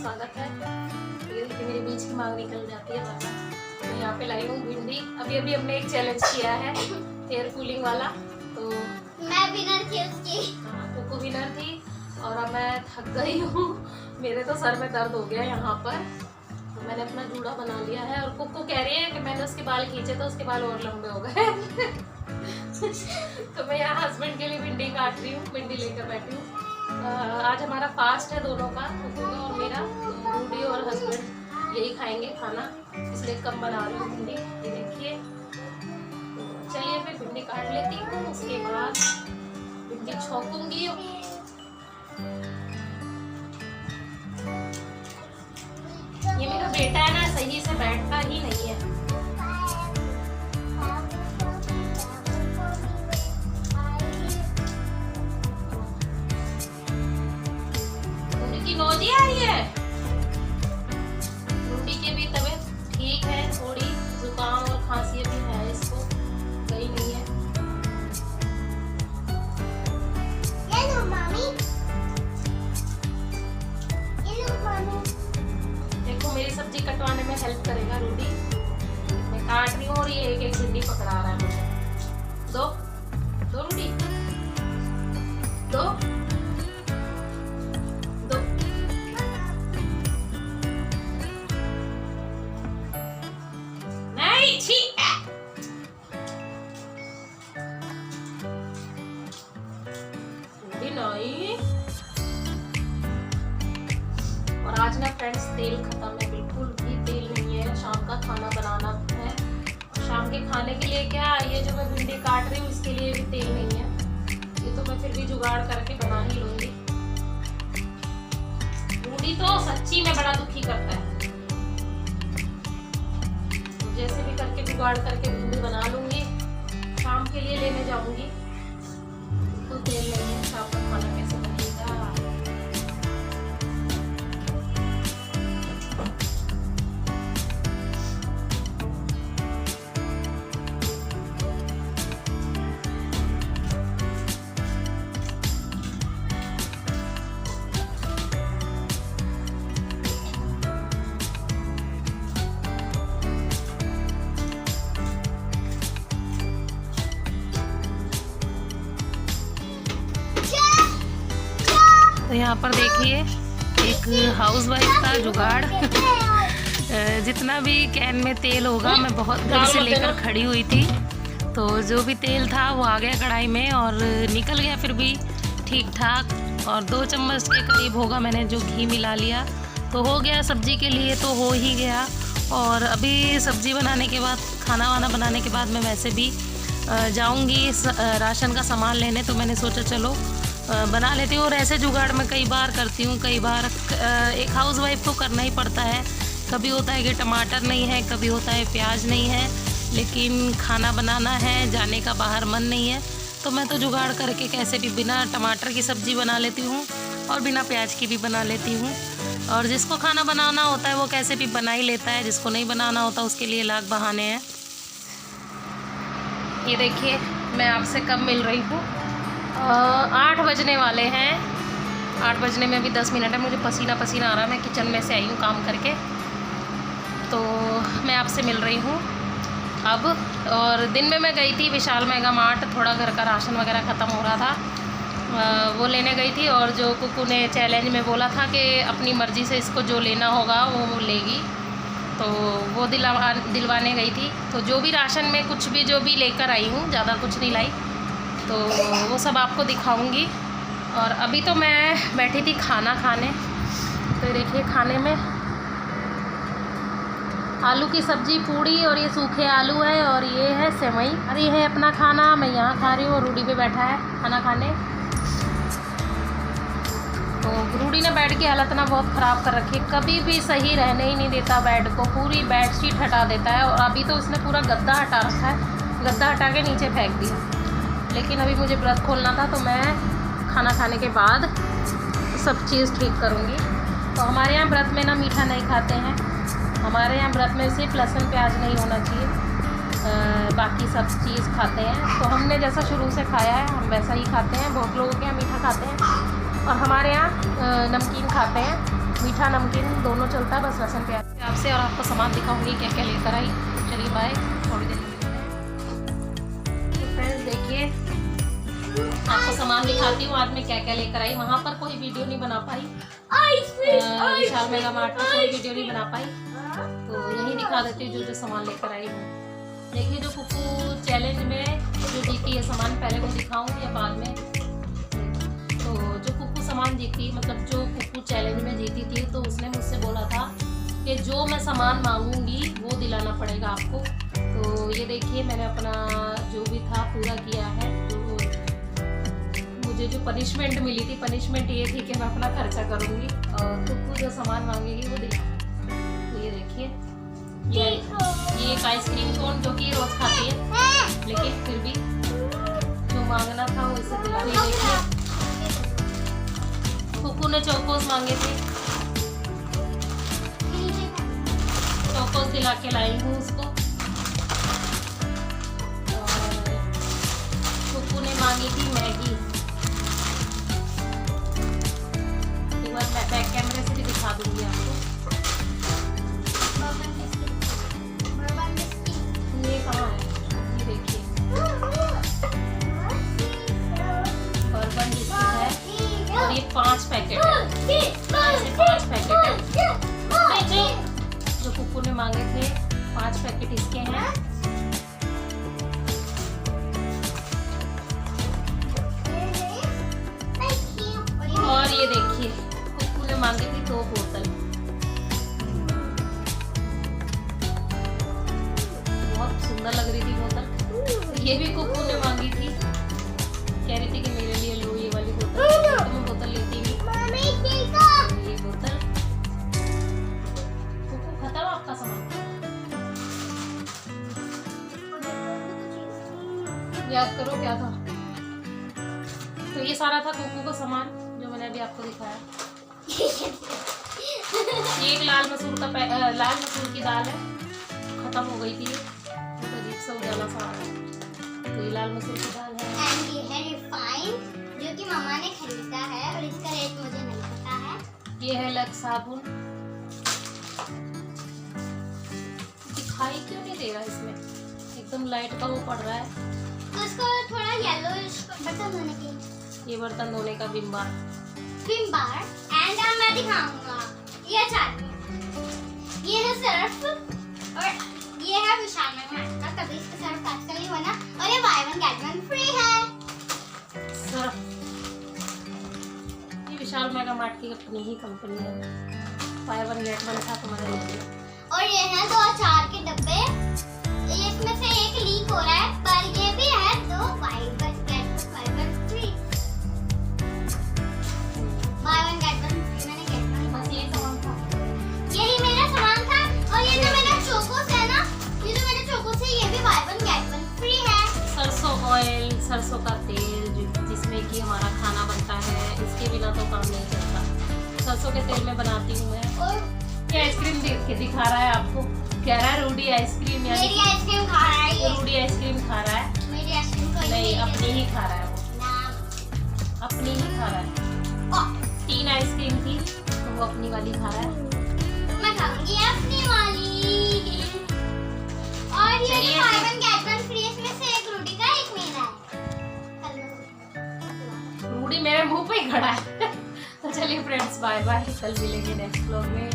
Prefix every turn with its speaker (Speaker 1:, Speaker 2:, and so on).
Speaker 1: स्वागत है। ये देखिए मेरे बीच की मांग निकल जाती है वरना। मैं यहाँ पे लाई हूँ भिंडी। अभी अभी हमने एक चैलेंज किया है हेयर कूलिंग वाला, तो
Speaker 2: मैं विनर थी उसकी।
Speaker 1: हाँ, कुकू विनर थी और अब मैं थक गई हूँ। मेरे तो सर में दर्द हो गया यहाँ पर, तो मैंने अपना जूड़ा बना लिया है। और कुकू कह रही है कि मैंने उसके बाल खींचे तो उसके बाल और लंबे हो गए। तो मैं यहाँ हस्बैंड के लिए भिंडी काट रही हूँ, भिंडी लेकर बैठी हूँ। आज हमारा फास्ट है दोनों का, कुकू का और मेरा। रूडी और हस्बैंड यही खाएंगे खाना, इसलिए कम बना रही हूँ भिंडी। ये देखिए, चलिए मैं भिंडी काट लेती हूँ, उसके बाद भिंडी छौंकूंगी। ये मेरा बेटा है ना, सही से बैठता ही नहीं है। उनकी नोजी आ रही है। रूडी की भी तबीयत ठीक है, थोड़ी जुकाम और खांसी भी है, इसको गई नहीं है।
Speaker 2: ये लो मामी, ये लो मामी।
Speaker 1: देखो मेरी सब्जी कटवाने में हेल्प करेगा रूडी। मैं काट रही हूँ और ये एक एक भिंडी पकड़ा रहा है मुझे। दो दो रूडी, दो दो। नहीं, छी। रूडी नहीं। और आज ना फ्रेंड्स तेल खत्म है, बिल्कुल भी तेल नहीं है। शाम का खाना बनाना है और शाम के खाने के लिए क्या, ये जो मैं भिंडी काट रही हूँ इसके लिए भी तेल नहीं है। ये तो मैं फिर भी जुगाड़ करके बना ही लूंगी। रूडी तो सच्ची में बड़ा दुखी करता है। तो जैसे भी करके जुगाड़ करके भिंडी बना लूंगी, शाम के लिए लेने जाऊंगी। तो तेल नहीं है, शाम का खाना कैसे बनेगा। तो यहाँ पर देखिए एक हाउसवाइफ का जुगाड़। जितना भी कैन में तेल होगा, मैं बहुत देर से लेकर खड़ी हुई थी, तो जो भी तेल था वो आ गया कढ़ाई में और निकल गया फिर भी ठीक ठाक। और 2 चम्मच के करीब होगा, मैंने जो घी मिला लिया तो हो गया। सब्जी के लिए तो हो ही गया। और अभी सब्जी बनाने के बाद, खाना वाना बनाने के बाद मैं वैसे भी जाऊंगी राशन का सामान लेने, तो मैंने सोचा चलो बना लेती हूँ। और ऐसे जुगाड़ मैं कई बार करती हूँ, कई बार एक हाउसवाइफ को करना ही पड़ता है। कभी होता है कि टमाटर नहीं है, कभी होता है प्याज नहीं है, लेकिन खाना बनाना है, जाने का बाहर मन नहीं है, तो मैं तो जुगाड़ करके कैसे भी बिना टमाटर की सब्ज़ी बना लेती हूँ और बिना प्याज की भी बना लेती हूँ। और जिसको खाना बनाना होता है वो कैसे भी बना ही लेता है, जिसको नहीं बनाना होता उसके लिए लाख बहाने हैं। ये देखिए मैं आपसे कब मिल रही हूँ, 8 बजने वाले हैं। 8 बजने में अभी 10 मिनट है। मुझे पसीना पसीना आ रहा है, मैं किचन में से आई हूँ काम करके, तो मैं आपसे मिल रही हूँ अब। और दिन में मैं गई थी विशाल मेगा मार्ट, थोड़ा घर का राशन वगैरह ख़त्म हो रहा था, वो लेने गई थी। और जो कुकू ने चैलेंज में बोला था कि अपनी मर्ज़ी से इसको जो लेना होगा वो लेगी, तो वो दिलवाने गई थी। तो जो भी राशन में कुछ भी जो भी लेकर आई हूँ, ज़्यादा कुछ नहीं लाई, तो वो सब आपको दिखाऊंगी। और अभी तो मैं बैठी थी खाना खाने, तो देखिए खाने में आलू की सब्ज़ी, पूड़ी और ये सूखे आलू है और ये है सेवई। अरे ये है अपना खाना, मैं यहाँ खा रही हूँ और रूडी पे बैठा है खाना खाने। तो रूडी ने बेड की हालत ना बहुत ख़राब कर रखी है, कभी भी सही रहने ही नहीं देता बेड को, पूरी बेडशीट हटा देता है। और अभी तो उसने पूरा गद्दा हटा रखा है, गद्दा हटा के नीचे फेंक दिया। लेकिन अभी मुझे व्रत खोलना था, तो मैं खाना खाने के बाद सब चीज़ ठीक करूँगी। तो हमारे यहाँ व्रत में ना मीठा नहीं खाते हैं, हमारे यहाँ व्रत में सिर्फ लहसुन प्याज नहीं होना चाहिए, बाकी सब चीज़ खाते हैं। तो हमने जैसा शुरू से खाया है हम वैसा ही खाते हैं। बहुत लोगों के यहाँ मीठा खाते हैं, और हमारे यहाँ नमकीन खाते हैं, मीठा नमकीन दोनों चलता है, बस लहसुन प्याज। आपसे और आपको सामान दिखाऊंगी क्या क्या लेकर आई। चलिए बाय, थोड़ी देर तो फ्रेंड्स देखिए आपको सामान दिखाती हूँ आज मैं क्या क्या लेकर आई। वहाँ पर कोई वीडियो नहीं बना पाई, विशाल मेगा मार्ट में कोई वीडियो नहीं बना पाई, तो यही दिखा देती हूँ जो जो सामान लेकर आई हूँ। देखिए जो कुकू चैलेंज में जो जीती है सामान, पहले वो दिखाऊँ या बाद में। तो जो कुकू सामान जीती, मतलब जो कुकू चैलेंज में जीती थी, तो उसने मुझसे बोला था कि जो मैं सामान मांगूंगी वो दिलाना पड़ेगा आपको। तो ये देखिए मैंने अपना जो भी था पूरा किया है। तो मुझे जो पनिशमेंट मिली थी, पनिशमेंट ये थी कि मैं अपना खर्चा करूंगी और कुकू जो सामान मांगेगी वो दिलाऊंगी। तो ये देखिए ये एक आइसक्रीम कोन जो कि रोज खाती है, लेकिन फिर भी जो मांगना था वो इसे दिला। देखिए कुकू ने चोकोस मांगे थे, चोकोस दिला के लाई हूँ उसको। और कुकू ने मांगी थी मैगी, एक बार मैं बैक कैमरे से भी दिखा दूंगी आपको। ये कहाँ है, ये देखिए बर्बन बिस्किट है और ये 5 पैकेट है, ऐसे 5 पैकेट है जो कुकू ने मांगे थे। 5 पैकेट इसके हैं। और ये देखिए कुकू ने मांगी थी 2 बोतल, बहुत सुंदर लग रही थी बोतल। ये भी कुकू ने मांगी थी, कह रही थी कि मेरे लिए लो ये वाली बोतल, तो मैं बोतल लेती नहीं। ये बोतल कुकू खत्म आपका सामान, याद करो क्या था। तो ये सारा था कुकू का सामान जो मैंने अभी आपको दिखाया। ये एक लाल मसूर की दाल है, खत्म हो गई थी, तो अजीब सा उजाला सा आ रहा है। तो ये लाल मसूर की दाल है।
Speaker 2: एंड ये है रिफाइंड जो कि मम्मा ने खरीदा है और इसका रेट मुझे नहीं पता है।
Speaker 1: ये है लक्स साबुन, दिखाई क्यों नहीं दे रहा इसमें, एकदम लाइट का वो पड़ रहा है।
Speaker 2: तो इसको थोड़ा येलोइश बर्तन धोने के लिए,
Speaker 1: ये बर्तन धोने का विम बार
Speaker 2: एंड मैं दिखाऊंगा ये चाट, ये है सर्फ और ये है विशाल मेगा मार्ट का, कभी इसका सर्फ आजकल नहीं बना, और ये by one get one free है
Speaker 1: सर्फ। ये विशाल मेगा मार्ट की अपनी ही कंपनी है, बाय वन गेट वन था तुम्हारे लिए।
Speaker 2: और ये है 2 अचार के डब्बे, इसमें से एक लीक हो रहा है, पर ये भी है 2 by one get one free, by one get one free. मैंने गेट वन,
Speaker 1: बस यही सामान था,
Speaker 2: यही मेरा सामान था। और ये जो मेरा चोकोस है ना, ये जो मेरा चोकोस है, ये भी by one get one free है।
Speaker 1: सरसों ऑयल, सरसों का तेल जिसमें कि हमारा खाना बनता है, इसके बिना तो काम नहीं चलता। सरसों के तेल में बनाती हूँ मैं।
Speaker 2: और
Speaker 1: ये आइसक्रीम दिखा रहा है आपको, कह रहा है रूडी आइसक्रीम, यानी
Speaker 2: मेरी आइसक्रीम खा रहा है ये,
Speaker 1: रूडी आइसक्रीम खा रहा है।
Speaker 2: मेरी आइसक्रीम को
Speaker 1: नहीं, अपनी ही खा रहा है वो,
Speaker 2: ना
Speaker 1: अपनी ही खा रहा है। 3 आइसक्रीम थी तो वो अपनी वाली खा रहा है।
Speaker 2: मैं खाऊंगी अपनी वाली। और ये
Speaker 1: चलिए,
Speaker 2: by one get one free, इसमें से एक रूडी का एक मेरा है।
Speaker 1: रूडी मेरे मुंह पे ही खड़ा है। तो चलिए फ्रेंड्स बाय बाय, कल मिलेंगे नेक्स्ट व्लॉग में।